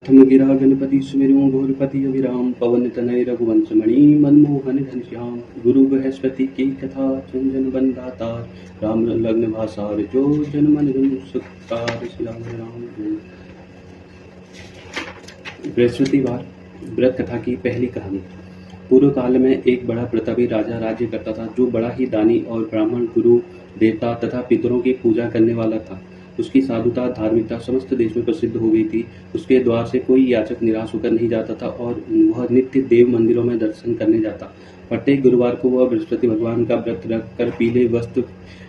प्रथम गिरा गणपति सुमेरु गौरपति अभिराम पवन तनय रघुवंश मणि मनमोहन घनश्याम गुरु बृहस्पति की कथा चंदन बंदाता राम लग्न भाषार जो जन मन सुखार श्री राम राम। बृहस्पतिवार व्रत कथा की पहली कहानी। पूर्व काल में एक बड़ा प्रतापी राजा राज्य करता था, जो बड़ा ही दानी और ब्राह्मण, गुरु, देवता तथा पितरों की पूजा करने वाला था। उसकी साधुता, धार्मिकता समस्त देश में प्रसिद्ध हो गई थी। उसके द्वार से कोई याचक निराश होकर नहीं जाता था और वह नित्य देव मंदिरों में दर्शन करने जाता। प्रत्येक गुरुवार को वह बृहस्पति भगवान का व्रत रखकर पीले वस्त्र,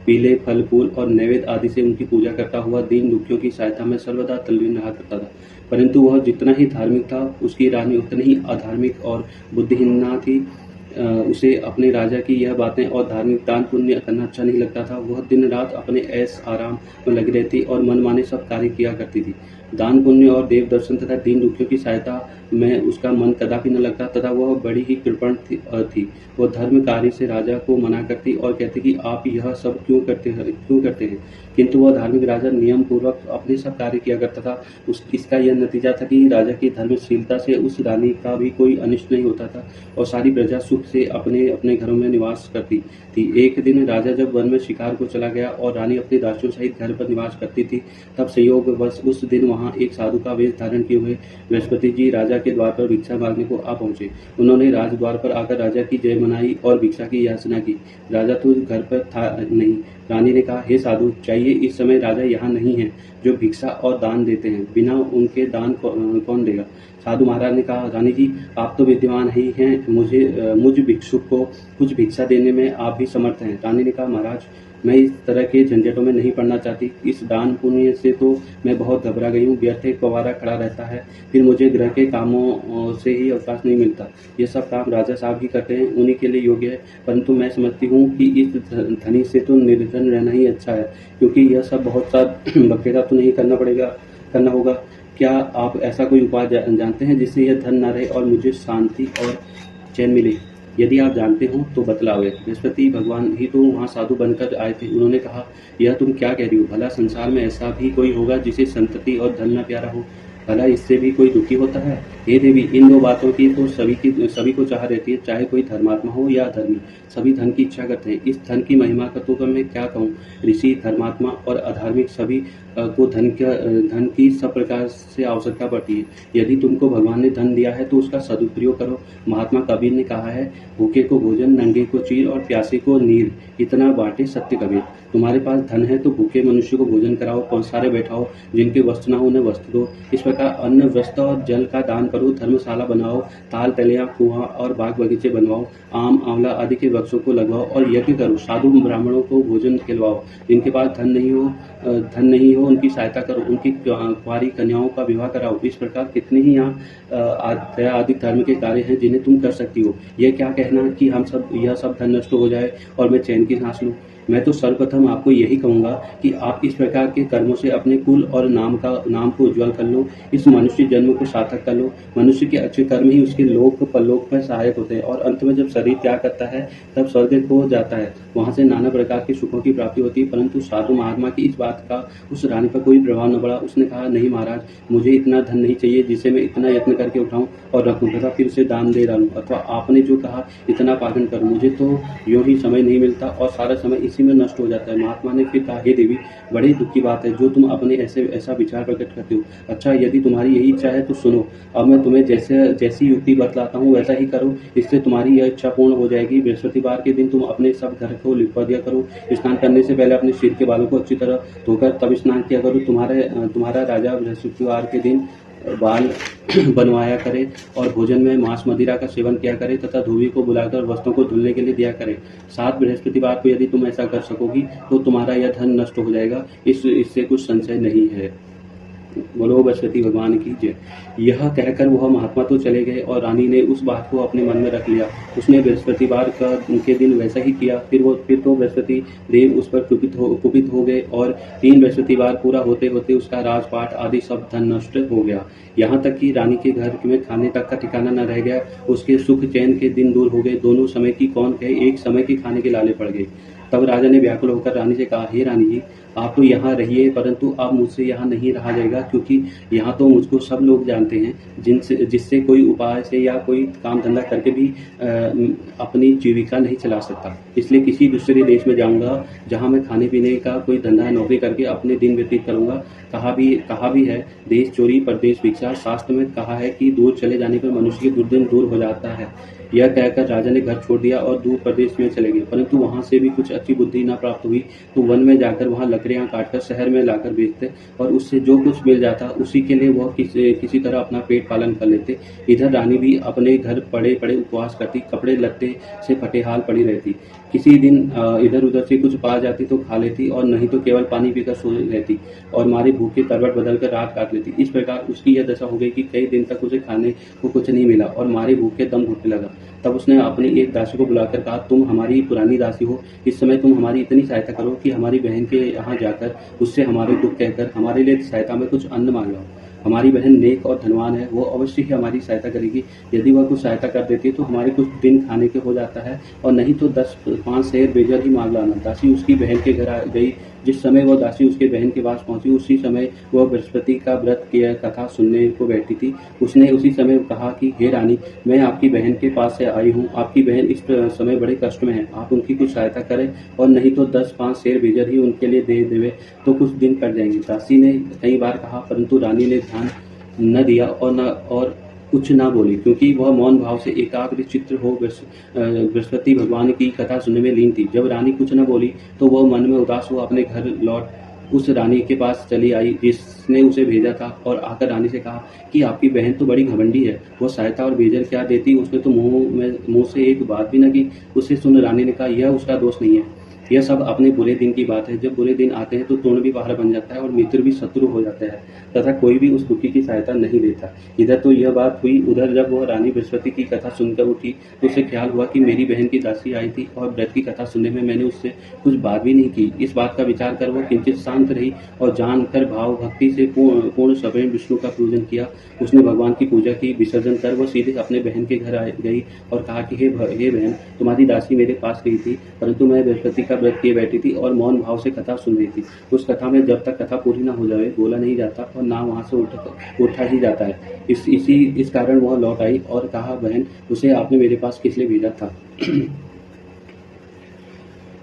पीले फल फूल और नैवेद्य आदि से उनकी पूजा करता हुआ दीन दुखियों की सहायता में सर्वदा तल्लीन रहा करता था। परंतु वह जितना ही धार्मिक था, उसकी रानी उतनी ही अधार्मिक और बुद्धिहीन थी। उसे अपने राजा की यह बातें और धार्मिक दान पुण्य करना अच्छा नहीं लगता था। वह दिन रात अपने ऐश आराम में लगी रहती और मनमाने सब कार्य किया करती थी। दान पुण्य और देव दर्शन तथा दीन दुखियों की सहायता में उसका मन कदापि न लगता तथा वह बड़ी ही कृपण थी। वह धर्म कार्य से राजा को मना करती और कहती कि आप यह सब क्यों करते हैं। किंतु वह धार्मिक राजा नियम पूर्वक अपने सब कार्य किया करता था। इसका यह नतीजा था कि राजा की धर्मशीलता से उस रानी का भी कोई अनिष्ट नहीं होता था और सारी प्रजा सुख से अपने अपने घरों में निवास करती थी। एक दिन राजा जब वन में शिकार को चला गया और रानी अपने दासियों सहित घर पर निवास करती थी, तब संयोगवश उस दिन वहां एक साधु का वेश धारण किए हुए बृहस्पति जी राजा के द्वार पर भिक्षा मांगने को आ पहुंचे। उन्होंने राजद्वार पर आकर राजा की जय मनाई और भिक्षा की याचना की। राजा तो घर पर था नहीं। रानी ने कहा, हे साधु, चाहिए इस समय राजा यहाँ नहीं है जो भिक्षा और दान देते हैं। बिना उनके दान कौन देगा। साधु महाराज ने कहा, रानी जी, आप तो विद्यमान ही हैं, मुझ भिक्षुक को कुछ भिक्षा देने में आप भी समर्थ हैं। रानी ने कहा, महाराज, मैं इस तरह के झंझटों में नहीं पड़ना चाहती। इस दान पुण्य से तो मैं बहुत घबरा गई हूँ। व्यर्थ एक पवारा खड़ा रहता है, फिर मुझे ग्रह के कामों से ही अवकाश नहीं मिलता। ये सब काम राजा साहब ही करते हैं, उन्हीं के लिए योग्य है। परंतु मैं समझती हूँ कि इस धनी से तो निर्धन रहना ही अच्छा है, क्योंकि यह सब बहुत सा बखेड़ा तो नहीं करना होगा। क्या आप ऐसा कोई उपाय जानते हैं जिससे यह धन न रहे और मुझे शांति और चैन मिले? यदि आप जानते हो तो बतलावे। बृहस्पति भगवान ही तो वहाँ साधु बनकर आए थे। उन्होंने कहा, यह तुम क्या कह रही हो? भला संसार में ऐसा भी कोई होगा जिसे संतति और धन न प्यारा हो? भला इससे भी कोई दुखी होता है? हे देवी, इन दो बातों की तो सभी को चाह रहती है, चाहे कोई धर्मात्मा हो या धर्मी। सभी धन की इच्छा करते हैं। इस धन की महिमा का तो मैं क्या कहूँ। ऋषि, धर्मात्मा और अधार्मिक सभी को धन की सब प्रकार से आवश्यकता पड़ती है। यदि तुमको भगवान ने धन दिया है तो उसका सदुपयोग करो। महात्मा कबीर ने कहा है, भूखे को भोजन, नंगे को चीर और प्यासे को नीर, इतना बांटे सत्य कबीर। तुम्हारे पास धन है तो भूखे मनुष्य को भोजन कराओ, पौंसारे बैठाओ, जिनके वस्त्र न हो उन्हें वस्त्र दो। इस प्रकार अन्न, वस्त्र और जल का दान करो। धर्मशाला बनाओ, ताल तलियां, कुआं और बाग बगीचे बनवाओ। आम, आंवला आदि के वृक्षों को लगवाओ और यज्ञ करो। साधु ब्राह्मणों को भोजन खिलवाओ। जिनके पास धन नहीं हो उनकी सहायता करो। उनकी कुंवारी कन्याओं का विवाह कराओ। इस प्रकार कितने ही यहाँ आदि धर्म के कार्य हैं जिन्हें तुम कर सकती हो। यह क्या कहना कि यह सब धन नष्ट हो जाए और मैं चैन की सांस लूं। मैं तो सर्वप्रथम आपको यही कहूँगा कि आप इस प्रकार के कर्मों से अपने कुल और नाम को उज्ज्वल कर लो। इस मनुष्य जन्म को सार्थक कर लो। मनुष्य के अच्छे कर्म ही उसके लोक परलोक में सहायक होते हैं और अंत में जब शरीर त्याग करता है तब स्वर्ग को जाता है। वहाँ से नाना प्रकार के सुखों की प्राप्ति होती है। परंतु साधु महात्मा की इस बात का उस रानी पर कोई प्रभाव न पड़ा। उसने कहा, नहीं महाराज, मुझे इतना धन नहीं चाहिए जिसे मैं इतना यत्न करके उठाऊं और रखूं तथा फिर से दान दे डालूं, अथवा आपने जो कहा इतना पालन करूं। मुझे तो यूं ही समय नहीं मिलता और सारा समय इसी में नष्ट हो जाता है। महात्मा ने फिर कहा, हे देवी, बड़ी दुख की बात है जो तुम अपने ऐसा विचार प्रकट करते हो। अच्छा, यदि तुम्हारी यही इच्छा है तो सुनो। अब मैं तुम्हें जैसी युक्ति बतलाता हूँ वैसा ही करो, इससे तुम्हारी यह इच्छा पूर्ण हो जाएगी। बृहस्पतिवार के दिन तुम अपने सब घर को लिपा दिया करो। स्नान करने से पहले अपने सिर के बालों को अच्छी तरह धोकर तब स्नान किया करो। तुम्हारा राजा बृहस्पतिवार के दिन बाल बनवाया करे और भोजन में मांस मदिरा का सेवन किया करे तथा धोबी को बुलाकर वस्त्रों को धुलने के लिए दिया करे। 7 बृहस्पतिवार को यदि तुम ऐसा कर सकोगी तो तुम्हारा यह धन नष्ट हो जाएगा, इससे कुछ संशय नहीं है। बोलो बृहस्पति भगवान की जय। यह कहकर वह महात्मा तो चले गए और रानी ने उस बात को अपने मन में रख लिया। उसने बृहस्पतिवार के दिन वैसा ही किया। फिर तो बृहस्पति देव उस पर कुपित हो गए और 3 बृहस्पतिवार पूरा होते होते उसका राजपाट आदि सब धन नष्ट हो गया। यहाँ तक कि रानी के घर में खाने तक का ठिकाना न रह गया। उसके सुख चैन के दिन दूर हो गए। दोनों समय की कौन कहे, एक समय के खाने के लाले पड़ गए। तब राजा ने व्याकुल होकर रानी से कहा, हे रानी जी, आप तो यहाँ रहिए, परंतु अब मुझसे यहाँ नहीं रहा जाएगा, क्योंकि यहाँ तो मुझको सब लोग जानते हैं, जिससे कोई उपाय से या कोई काम धंधा करके भी अपनी जीविका नहीं चला सकता। इसलिए किसी दूसरे देश में जाऊँगा, जहाँ मैं खाने पीने का कोई धंधा नौकरी करके अपने दिन व्यतीत करूँगा। कहा भी है, देश चोरी परदेश भिक्षा। शास्त्र में कहा है कि दूर चले जाने पर मनुष्य की दुर्दिन दूर हो जाता है। यह कहकर राजा ने घर छोड़ दिया और दूर प्रदेश में चले गए, परंतु वहां से भी कुछ अच्छी बुद्धि न प्राप्त हुई, तो वन में जाकर वहां लकड़ियां काटकर शहर में लाकर बेचते और उससे जो कुछ मिल जाता उसी के लिए वह किसी तरह अपना पेट पालन कर लेते। इधर रानी भी अपने घर पड़े पड़े उपवास करती, कपड़े लत्ते से फटेहाल पड़ी रहती। किसी दिन इधर उधर से कुछ पा जाती तो खा लेती, और नहीं तो केवल पानी पीकर सो रहती और मारे भूखे करवट बदलकर रात काट लेती। इस प्रकार उसकी यह दशा हो गई कि कई दिन तक उसे खाने को कुछ नहीं मिला और मारे भूखे दम घुटने लगा। तब उसने अपनी एक दासी को बुलाकर कहा, तुम हमारी पुरानी दासी हो, इस समय तुम हमारी इतनी सहायता करो कि हमारी बहन के यहाँ जाकर उससे हमारे दुख कहकर हमारे लिए सहायता में कुछ अन्न मांग लाओ। हमारी बहन नेक और धनवान है, वो अवश्य ही हमारी सहायता करेगी। यदि वह कुछ सहायता कर देती है तो हमारे कुछ दिन खाने के हो जाता है, और नहीं तो 5 सेर बेजर ही मांग लाना। दासी उसकी बहन के घर आ गई। जिस समय वह दासी उसके बहन के पास पहुंची, उसी समय वह बृहस्पति का व्रत की कथा सुनने को बैठी थी। उसने उसी समय कहा कि हे रानी, मैं आपकी बहन के पास से आई हूँ। आपकी बहन इस समय बड़े कष्ट में है, आप उनकी कुछ सहायता करें, और नहीं तो 10-5 शेर बेजर ही उनके लिए दे देवे तो कुछ दिन कट जाएंगे। दासी ने कई बार कहा, परंतु रानी ने ध्यान न दिया और कुछ ना बोली, क्योंकि वह मौन भाव से एकाग्र चित्र हो बृहस्पति भगवान की कथा सुनने में लीन थी। जब रानी कुछ न बोली तो वह मन में उदास हो अपने घर लौट उस रानी के पास चली आई जिसने उसे भेजा था, और आकर रानी से कहा कि आपकी बहन तो बड़ी घमंडी है, वो सहायता और बेजर क्या देती, उसने तो मुंह से एक बात भी न की। उसे सुन रानी ने कहा, यह उसका दोष नहीं है, यह सब अपने बुरे दिन की बात है। जब बुरे दिन आते हैं तो तोड़ भी पहाड़ बन जाता है और मित्र भी शत्रु हो जाता है, तथा कोई भी उस दुखी की सहायता नहीं देता। इधर तो यह बात हुई, उधर जब वह रानी बृहस्पति की कथा सुनकर उठी तो उसे ख्याल हुआ कि मेरी बहन की दासी आई थी और व्रत की कथा सुनने में मैंने उससे कुछ बात भी नहीं की। इस बात का विचार कर वह किंचित शांत रही और जानकर भाव भक्ति से पूर्ण समय विष्णु का पूजन किया। उसने भगवान की पूजा की। विसर्जन कर वह सीधे अपने बहन के घर गई और कहा कि हे बहन, तुम्हारी दासी मेरे पास गई थी, परंतु मैं बृहस्पति का व्रत किए बैठी थी और मौन भाव से कथा सुन रही थी। उस कथा में जब तक कथा पूरी ना हो जाए बोला नहीं जाता और ना वहां से उठा ही जाता है। इस कारण वह लौट आई और कहा, बहन, उसे आपने मेरे पास किस लिए भेजा था?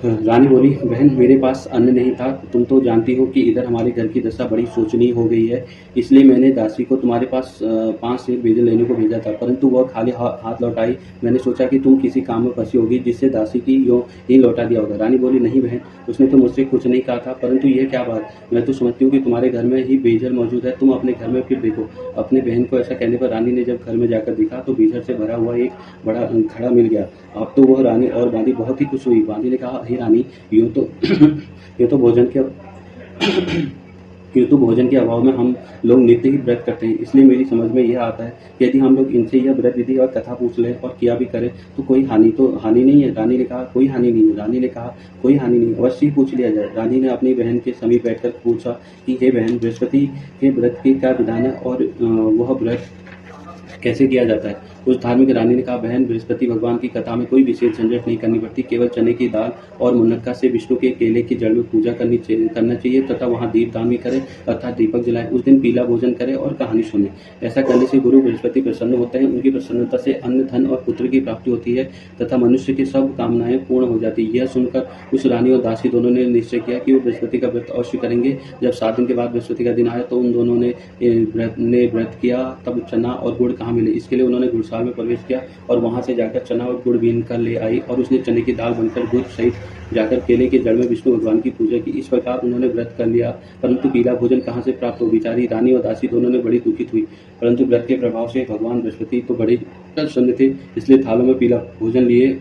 रानी बोली, बहन, मेरे पास अन्न नहीं था। तुम तो जानती हो कि इधर हमारे घर की दशा बड़ी शोचनीय हो गई है, इसलिए मैंने दासी को तुम्हारे पास 5 सेर बेजर लेने को भेजा था, परंतु वह खाली हाथ लौट आई। मैंने सोचा कि तुम किसी काम में फंसी होगी जिससे दासी की यो ही लौटा दिया होगा। रानी बोली, नहीं बहन, उसने तो मुझसे कुछ नहीं कहा था, परंतु यह क्या बात, मैं तो समझती हूँ कि तुम्हारे घर में ही बेजर मौजूद है, तुम अपने घर में फिर देखो। अपने बहन को ऐसा कहने पर रानी ने जब घर में जाकर देखा तो बेजर से भरा हुआ एक बड़ा घड़ा मिल गया। अब तो वह रानी और बांदी बहुत ही खुश हुई। बांदी ने कहा, हे रानी, यूं तो भोजन के अभाव में हम लोग नित्य ही व्रत करते हैं, इसलिए मेरी समझ में यह आता है कि यदि हम लोग इनसे यह व्रत विधि और कथा पूछ लें और किया भी करें तो कोई हानि नहीं है। रानी ने कहा, कोई हानि नहीं है। रानी ने कहा, कोई हानि नहीं, अवश्य ही पूछ लिया जाए। रानी ने अपनी बहन के समीप बैठकर पूछा कि हे बहन, बृहस्पति के व्रत के क्या विधान है और वह व्रत कैसे किया जाता है? उस धार्मिक रानी ने कहा, बहन, बृहस्पति भगवान की कथा में कोई विशेष झंझट नहीं करनी पड़ती, केवल चने की दाल और मुनक्का से विष्णु के केले की जड़ में पूजा करना चाहिए तथा वहां दीप दान भी करें अर्थात दीपक जलाएं। उस दिन पीला भोजन करें और कहानी सुने। ऐसा करने से गुरु बृहस्पति प्रसन्न होते हैं। उनकी प्रसन्नता से अन्न, धन और पुत्र की प्राप्ति होती है तथा मनुष्य की सब कामनाएं पूर्ण हो जाती है। यह सुनकर उस रानी और दासी दोनों ने निश्चय किया कि वो बृहस्पति का व्रत अवश्य करेंगे। जब 7 दिन के बाद बृहस्पति का दिन आया तो उन दोनों ने व्रत किया। तब चना और गुड़ कहाँ मिले, इसके लिए उन्होंने गुड़साल में प्रवेश किया और वहां से जाकर चना और गुड़ बीन कर ले आई और उसने चने की दाल बनकर गुड़ सहित जाकर केले के जड़ में विष्णु भगवान की पूजा की। इस प्रकार उन्होंने व्रत कर लिया, परंतु पीला भोजन कहाँ से प्राप्त हो? बेचारी रानी और दासी दोनों ने बड़ी दुखित हुई, परंतु व्रत के प्रभाव से भगवान बृहस्पति तो बड़े प्रसन्न थे, इसलिए थालों में पीला भोजन लिए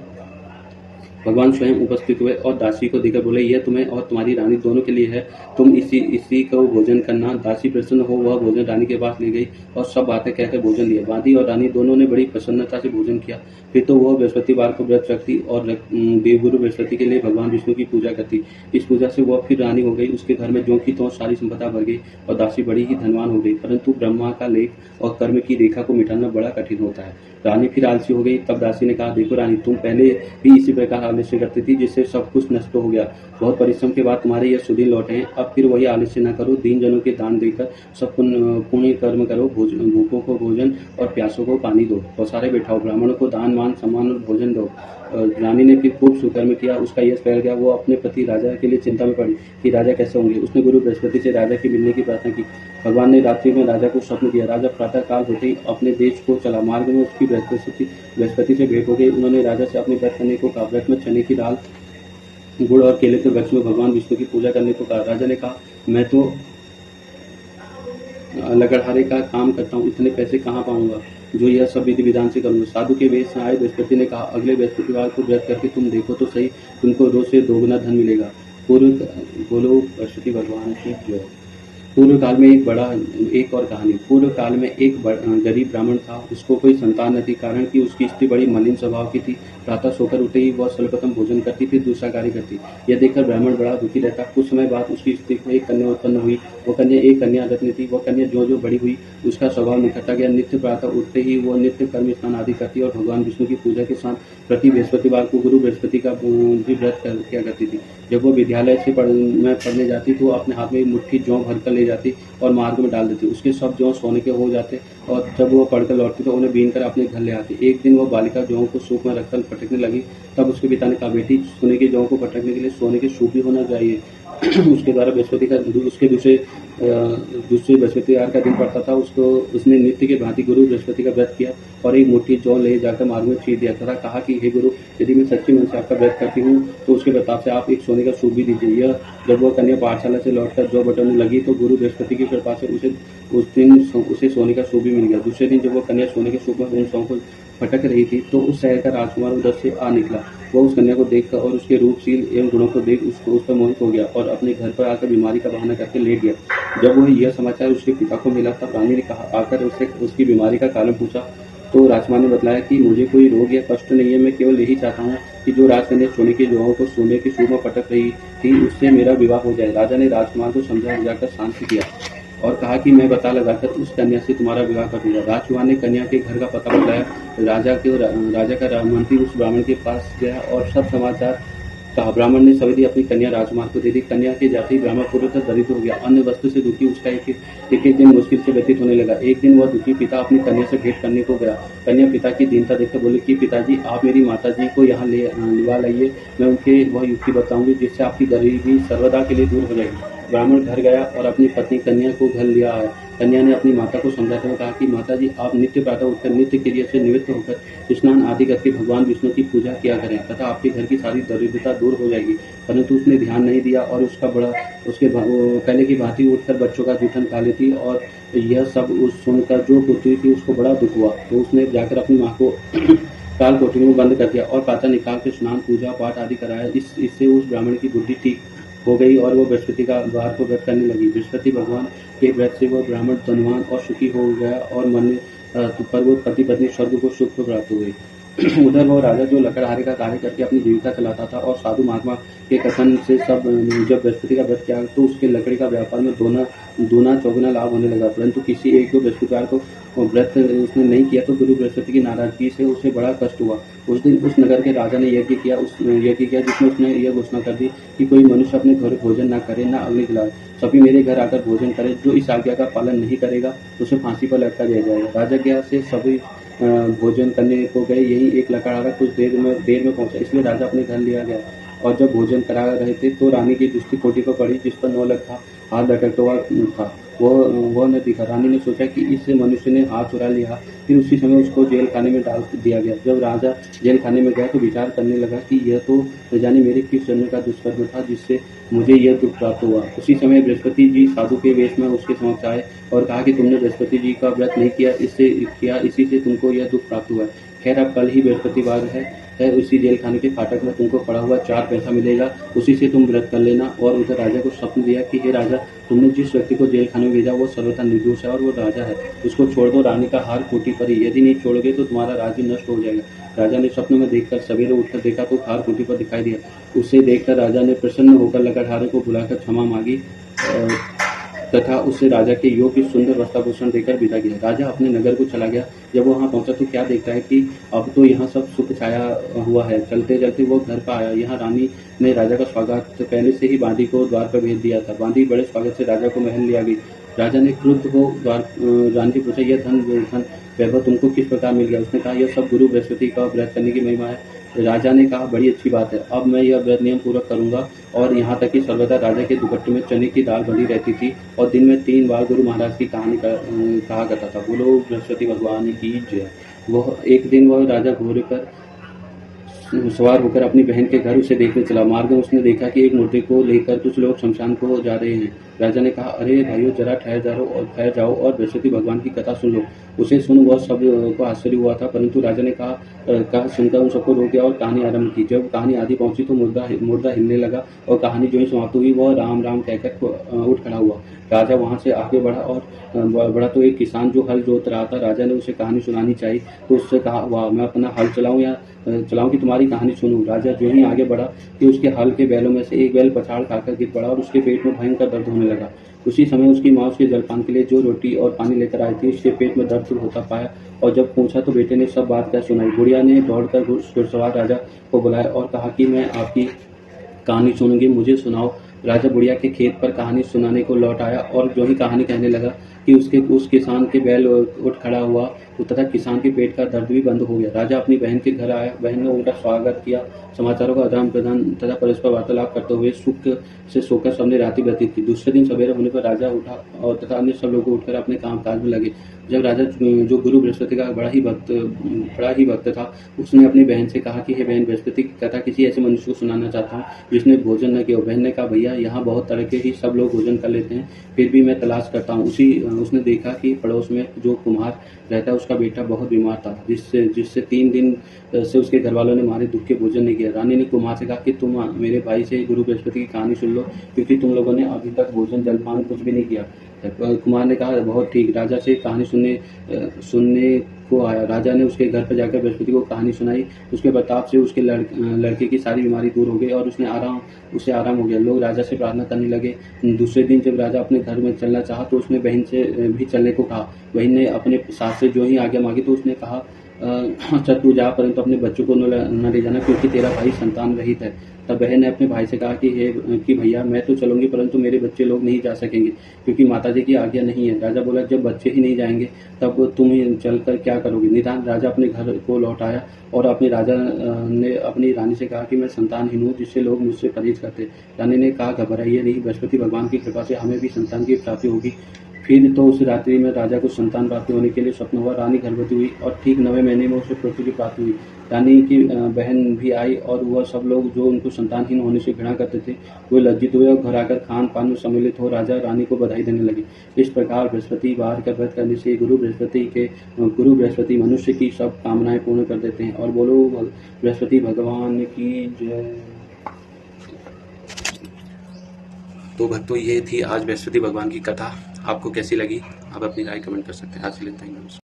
भगवान स्वयं उपस्थित हुए और दासी को देकर बोले, यह तुम्हें और तुम्हारी रानी दोनों के लिए है, तुम इसी को भोजन करना। दासी प्रसन्न हो वह भोजन रानी के पास ले गई और सब बातें कहकर भोजन लिया। बांदी और रानी दोनों ने बड़ी प्रसन्नता से भोजन किया। फिर तो वह बृहस्पतिवार को व्रत रखती और देवगुरु बृहस्पति के लिए भगवान विष्णु की पूजा करती। इस पूजा से वह फिर रानी हो गई। उसके घर में जो की तो सारी संपदा भर गई और दासी बड़ी ही धनवान हो गई, परंतु ब्रह्मा का लेख और कर्म की रेखा को मिटाना बड़ा कठिन होता है। रानी फिर आलसी हो गई। तब दासी ने कहा, देखो रानी, तुम पहले भी इसी प्रकार आलस्य करती थी, जिससे सब कुछ नष्ट हो गया। बहुत परिश्रम के बाद तुम्हारे यह सुदिन लौटे हैं। अब फिर वही आलस्य न करो, दीन जनों के दान देकर सब पुण्य कर्म करो, भूखों को भोजन और प्यासों को पानी दो, पसारे बैठाओ, ब्राह्मणों को दान मान सम्मान और भोजन दो। रानी ने फिर खूब सुकर्म किया। उसका यश फैल गया। वो अपने पति राजा के लिए चिंता में पड़ी कि राजा कैसे होंगे। उसने गुरु बृहस्पति से राजा के मिलने की प्रार्थना की। भगवान ने रात्रि में राजा को स्वप्न दिया। राजा प्रातः काल होते ही अपने देश को चला। मार्ग में उसकी बृहस्पति से भेंट हो गई। उन्होंने राजा से अपने व्रत करने को कहा। व्रत में चने की दाल, गुड़ और केले के वृक्ष में भगवान विष्णु की पूजा करने को कहा। राजा ने कहा, मैं तो लकड़हारे का काम करता हूँ, इतने पैसे कहाँ पाऊंगा जो यह सब विधि विधान से करूंगा। साधु के वेश में आए बृहस्पति ने कहा, अगले बृहस्पतिवार को व्रत करके तुम देखो तो सही, तुमको रोज से दोगुना धन मिलेगा। पूर्व बोलो बृहस्पति भगवान की जय। पूर्व काल में एक और कहानी। पूर्व काल में एक गरीब ब्राह्मण था। उसको कोई संतान न थी, कारण कि उसकी स्त्री बड़ी मलिन स्वभाव की थी। प्रातः सोकर उठे ही वह सर्वप्रथम भोजन करती, फिर दूसरा कार्य करती। यह देखकर ब्राह्मण बड़ा दुखी रहता। कुछ समय बाद उसकी स्त्री को एक कन्या उत्पन्न हुई। वह कन्या एक कन्या रत्न थी। वह कन्या जो जो बड़ी हुई, उसका स्वभाव निखरता गया। नित्य प्रातः उठते ही वह नित्य कर्म स्नान आदि करती और भगवान विष्णु की पूजा के साथ प्रति बृहस्पतिवार को गुरु बृहस्पति का भी व्रत किया करती थी। जब वो विद्यालय से पढ़ने जाती तो अपने हाथ में एक मुट्ठी जौ भरकर ले जाती और मार्ग में डाल देती। उसके सब जौ सोने के हो जाते और जब वो पढ़कर लौटती तो उन्हें बीन कर अपने घर ले आती। एक दिन वो बालिका जौ को सूप में रखकर पटकने लगी। तब उसके पिता ने कहा, बेटी, सोने की जौ को पटकने के लिए सोने के सूप भी होना चाहिए। उसके द्वारा बृहस्पति का उसके दूसरे बृहस्पतिवार का दिन पड़ता था। उसने नित्य के भांति गुरु बृहस्पति का व्रत किया और एक मुट्ठी जौ ले जाकर मार्ग में चीर दिया तथा कहा कि हे गुरु, यदि मैं सच्चे मन से आपका व्रत करती हूँ तो उसके प्रताप से आप एक सोने का सूप भी दीजिए। यह जब वह कन्या पाठशाला से लौटकर जौ बटोरने लगी तो गुरु बृहस्पति की कृपा से उसे सोने का सूप भी मिल गया। दूसरे दिन जब वह कन्या सोने के सूप में उन सौ को भटक रही थी तो उस शहर का राजकुमार उधर से आ निकला। वह उस कन्या को देखकर और उसके रूपशील एवं गुणों को देख उस पर मोहित हो गया और अपने घर पर आकर बीमारी का बहाना करके लेट गया। जब वह यह समाचार उसके पिता को मिला तब रानी ने आकर उससे उसकी बीमारी का कारण पूछा तो राजकुमार ने बताया कि मुझे कोई रोग या कष्ट नहीं है, मैं केवल यही चाहता हूँ कि जो राजकन्या सोने की जौओं को सोने के सूप में पटक रही थी उससे मेरा विवाह हो जाए। राजा ने राजकुमार को समझा बुझाकर शांत किया और कहा कि मैं पता लगाकर उस कन्या से तुम्हारा विवाह कर दूंगा। राजकुमार ने कन्या के घर का पता बताया। राजा का मंत्री उस ब्राह्मण के पास गया और सब समाचार कहा। ब्राह्मण ने सवेरे अपनी कन्या राजकुमार को दे दी। कन्या के जाते ही ब्राह्मण पूर्णतः दरिद्र हो गया। अन्य वस्तु से दुखी उसका एक दिन मुश्किल से व्यतीत होने लगा। एक दिन वह दुखी पिता अपनी कन्या से भेंट करने को गया। कन्या पिता की दीनता देखकर बोली कि पिताजी, आप मेरी माता जी को यहाँ लिवा लाइए, मैं उनके वह युक्ति बताऊंगी जिससे आपकी गरीबी सर्वदा के लिए दूर हो जाएगी। ब्राह्मण घर गया और अपनी पत्नी कन्या को घर लिया आया। कन्या ने अपनी माता को समझाते हुए कहा कि माताजी, आप नित्य प्रातः उठकर नित्य क्रिया से निवृत्त होकर स्नान आदि करके भगवान विष्णु की पूजा किया करें तथा आपके घर की सारी दरिद्रता दूर हो जाएगी। परंतु उसने ध्यान नहीं दिया और उसके पहले की भांति उठकर बच्चों का जूठन खा लेती और यह सब सुनकर जो पुत्री थी उसको बड़ा दुख हुआ। तो उसने जाकर अपनी माँ को काल कोठरी में बंद कर दिया और प्रातः निकाल कर स्नान पूजा पाठ आदि कराया। इससे उस ब्राह्मण की बुद्धि ठीक हो गई और वो बृहस्पति का वार को व्रत करने लगी। बृहस्पति भगवान के व्रत से वह ब्राह्मण धनवान और सुखी हो गया और मन पर वो पति पत्नी स्वर्ग को सुख प्राप्त हुए। उधर वो राजा जो लकड़हारे का कार्य करके अपनी जीविका चलाता था और साधु महात्मा के कथन से सब जब बृहस्पति का व्रत किया तो उसके लकड़ी का व्यापार में दूना चौगुना लाभ होने लगा। परंतु किसी एक दो बृहस्पतिवार को व्रत उसने नहीं किया तो गुरु बृहस्पति की नाराजगी से उसे बड़ा कष्ट हुआ। उस दिन उस नगर के राजा ने यज्ञ किया जिसमें उसने यह घोषणा कर दी कि कोई मनुष्य अपने घर भोजन न करे, न अग्नि जलाए, सभी मेरे घर आकर भोजन करे। जो इस आज्ञा का पालन नहीं करेगा उसे फांसी पर लटका दिया जाएगा। राजज्ञा से सभी भोजन करने को गए। यही एक लकड़हारा कुछ देर में पहुंचा, इसलिए राजा अपने घर लिया गया। और जब भोजन करा रहे थे तो रानी की दृष्टि कोठी पर पड़ी जिस पर 9 लाख हाथ लटकता हुआ था। वह न दिखा। रानी ने सोचा कि इस मनुष्य ने हाथ चुरा लिया। फिर उसी समय उसको जेल खाने में डाल दिया गया। जब राजा जेल खाने में गया तो विचार करने लगा कि यह तो न जाने मेरे किस जन्म का दुष्कर्म था जिससे मुझे यह दुख प्राप्त हुआ। उसी समय बृहस्पति जी साधु के वेश में उसके समक्ष आए और कहा कि तुमने बृहस्पति जी का व्रत नहीं किया, इसी से तुमको यह दुख प्राप्त हुआ। खैर, अब कल ही बृहस्पतिवार है उसी जेल खाने के फाटक में तुमको पड़ा हुआ 4 पैसा मिलेगा, उसी से तुम व्रत कर लेना। और उधर राजा को स्वप्न दिया कि हे राजा, तुमने जिस व्यक्ति को जेल खाने में भेजा वो सर्वथा निर्दोष है और वो राजा है, उसको छोड़ दो। रानी का हार कोठी पर ही, यदि नहीं छोड़ोगे तो तुम्हारा राज्य नष्ट हो जाएगा। राजा ने स्वप्न में देखकर सवेरे उठकर देखा तो हार कोठी पर दिखाई दिया। उसे देखकर राजा ने प्रसन्न होकर लकड़हारे को बुलाकर क्षमा मांगी तथा उसे राजा के योग्य सुंदर वस्त्राभूषण देकर विदा किया। राजा अपने नगर को चला गया। जब वो वहाँ पहुँचा तो क्या देखता है कि अब तो यहाँ सब सुख छाया हुआ है। चलते-चलते वो घर पर आया। यहाँ रानी ने राजा का स्वागत पहले से ही बांदी को द्वार पर भेज दिया था। बांदी बड़े स्वागत से राजा को महल ले आ गई। राजा ने क्रुद्ध हो रानी से पूछा, यह धन वैभव तुमको किस प्रकार मिल गया? उसने कहा, यह सब गुरु बृहस्पति का व्रत करने की महिमा है। राजा ने कहा, बड़ी अच्छी बात है। अब मैं यह व्रत नियम पूरा करूंगा। और यहाँ तक कि सर्वदा राजा के दुपट्टे में चने की दाल बनी रहती थी और दिन में 3 बार गुरु महाराज की कहानी कहा करता था। बोलो बृहस्पति भगवान की जय। वह एक दिन वह राजा घोड़े पर सवार होकर अपनी बहन के घर उसे देखने चला। मार्ग में उसने देखा कि एक मूर्ति को लेकर कुछ लोग शमशान को जा रहे हैं। राजा ने कहा, अरे भाइयों, जरा ठहर जाओ और बृहस्पति भगवान की कथा सुन लो। उसे सुन वह सब को आश्चर्य हुआ था, परंतु राजा ने कहा सुनकर उन सबको रोक दिया और कहानी आरंभ की। जब कहानी आदि पहुंची तो मुर्दा हिलने लगा और कहानी जो ही समाप्त हुई वह राम राम कहकर उठ खड़ा हुआ। राजा वहां से आगे बढ़ा तो एक किसान जो हल जोत रहा था। राजा ने उसे कहानी सुनानी चाहिए तो उससे कहा, वाह, मैं अपना हल चलाऊं कि तुम्हारी कहानी सुनूं। राजा जो ही आगे बढ़ा कि उसके हल के बैलों में से एक बैल पछाड़ खाकर गिर पड़ा और उसके पेट में भयंकर दर्द होने लगा। उसी समय उसकी माँ उसके जलपान के लिए जो रोटी और पानी लेकर आई थी उसके पेट में दर्द होता पाया और जब पूछा तो बेटे ने सब बात क्या सुनाई। बुढ़िया ने दौड़कर घुड़सवार राजा को बुलाया और कहा कि मैं आपकी कहानी सुनूंगी, मुझे सुनाओ। राजा बुढ़िया के खेत पर कहानी सुनाने को लौट आया और जो ही कहानी कहने लगा कि उस किसान के बैल उठ खड़ा हुआ तथा किसान के पेट का दर्द भी बंद हो गया। राजा अपनी बहन के घर आया। बहन ने उनका स्वागत किया। समाचारों का आदान प्रदान तथा परस्पर वार्तालाप करते हुए सुख से सोकर सबने रात्रि व्यतीत की। दूसरे दिन सवेरे होने पर राजा उठा और तथा अन्य सब लोग उठकर अपने काम काज में लगे। जब राजा, जो गुरु बृहस्पति का बड़ा ही भक्त था, उसने अपनी बहन से कहा कि हे बहन, बृहस्पति की कथा किसी ऐसे मनुष्य को सुनाना चाहता हूँ जिसने भोजन न किया हो। बहन ने कहा, भैया, यहाँ बहुत तरह के ही सब लोग भोजन कर लेते हैं, फिर भी मैं तलाश करता हूँ। उसने देखा कि पड़ोस में जो कुम्हार रहता है उसका बेटा बहुत बीमार था, जिससे 3 दिन से उसके घर वालों ने हमारे दुख के भोजन नहीं किया। रानी ने कुम्हार से कहा कि तुम मेरे भाई से गुरु बृहस्पति की कहानी सुन लो, क्योंकि तुम लोगों ने अभी तक भोजन जलपान कुछ भी नहीं किया। कुमार ने कहा, बहुत ठीक। राजा से कहानी सुनने को आया। राजा ने उसके घर पर जाकर बृहस्पति को कहानी सुनाई। उसके प्रताप से उसके लड़के की सारी बीमारी दूर हो गई और उसे आराम हो गया। लोग राजा से प्रार्थना करने लगे। दूसरे दिन जब राजा अपने घर में चलना चाहा तो उसने बहन से भी चलने को कहा। बहन ने अपने सास से जो ही आज्ञा मांगी तो उसने कहा, अच्छा तू जा, परंतु अपने बच्चों को न ले जाना, क्योंकि तेरा भाई संतान रहित है। तब बहन ने अपने भाई से कहा कि भैया, मैं तो चलूंगी, परंतु मेरे बच्चे लोग नहीं जा सकेंगे, क्योंकि माताजी की आज्ञा नहीं है। राजा बोला, जब बच्चे ही नहीं जाएंगे तब तुम ही चलकर क्या करोगे? निदान राजा अपने घर को लौट आया और राजा ने अपनी रानी से कहा कि मैं संतानहीन हूँ, जिससे लोग मुझसे परहेज करते। रानी ने कहा, घबराइए नहीं, बृहस्पति भगवान की कृपा से हमें भी संतान की प्राप्ति होगी। फिर तो उस रात्रि में राजा को संतान प्राप्ति होने के लिए स्वप्न हुआ। रानी गर्भवती हुई और ठीक 9वें महीने में उसे पुत्र की प्राप्ति हुई। रानी की बहन भी आई और वह सब लोग जो उनको संतानहीन होने से घृणा करते थे वे लज्जित हुए और घर आकर खान पान में सम्मिलित हो राजा रानी को बधाई देने लगे। इस प्रकार बृहस्पतिवार का व्रत करने से गुरु बृहस्पति मनुष्य की सब कामनाएं पूर्ण कर देते हैं। और बोलो बृहस्पति भगवान की जय। तो भक्तों, ये थी आज बृहस्पति भगवान की कथा। आपको कैसी लगी? आप अपनी राय कमेंट कर सकते हैं। आज के लिए थैंक यू।